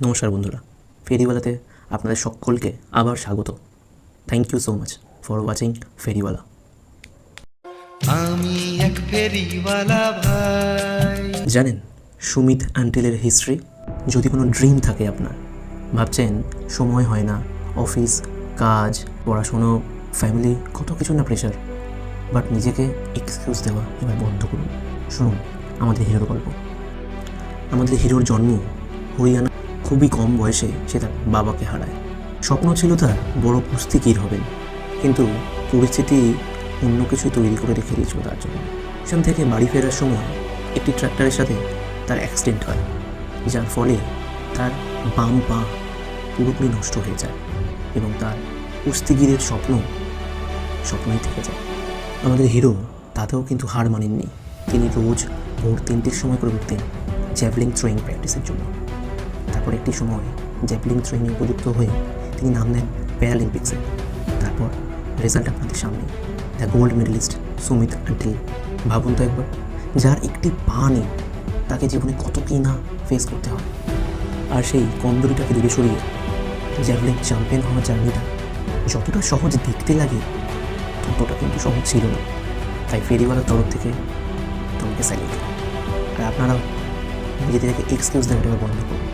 নমস্কার বন্ধুরা, ফেরিওয়ালাতে আপনাদের সকলকে আবার স্বাগত। Thank you so much for watching Feriwala. আমি এক ফেরিওয়ালা ভাই। জানেন সুমিত আন্টিলের হিস্ট্রি? যদি কোনো ড্রিম থাকে আপনার, ভাবছেন সময় হয় না, অফিস, কাজ, পড়াশুনো, ফ্যামিলি, কত কিছু না প্রেশার, বাট নিজেকে এক্সকিউজ দেওয়া এবার বন্ধ করুন। শুনুন আমাদের হিরোর গল্প। আমাদের হিরোর জন্ম হরিয়ানা। খুবই কম বয়সে সে তার বাবাকে হারায়। স্বপ্ন ছিল তার বড় কুস্তিগীর হবেন, কিন্তু পরিস্থিতি অন্য কিছু তৈরি করে রেখে দিয়েছিল তার জন্য। সেখান থেকে বাড়ি ফেরার সময় একটি ট্র্যাক্টরের সাথে তার অ্যাক্সিডেন্ট হয়, যার ফলে তার বাম পা পুরোপুরি নষ্ট হয়ে যায় এবং তার কুস্তিগীরের স্বপ্নই থেকে যায়। আমাদের হিরো তাতেও কিন্তু হার মানেননি। তিনি রোজ ভোর 3টের সময় করে উঠতেন জ্যাভলিং থ্রোয়িং প্র্যাকটিসের জন্য। তারপর একটি সময় জ্যাভলিং থ্রোয়িংয়ে উপযুক্ত হয়ে তিনি নাম নেন প্যারালিম্পিক্সে। তারপর রেজাল্ট আপনাদের সামনে, the gold medalist Sumit Antil. ভাবুন তো একবার, যার একটি পা নেই, তাকে জীবনে কত কি না ফেস করতে হয়। আর সেই কমজোরিটাকে দূরে সরিয়ে জ্যাভলিং চ্যাম্পিয়ন হওয়ার জার্নিটা যতটা সহজ দেখতে লাগে, ততটা কিন্তু সহজ ছিল না। তাই ফেরিওয়ালার তরফ থেকে তোমাকে স্যালুট। আর আপনারাও নিজেদেরকে এক্সকিউজ দেওয়াটা বন্ধ করুন।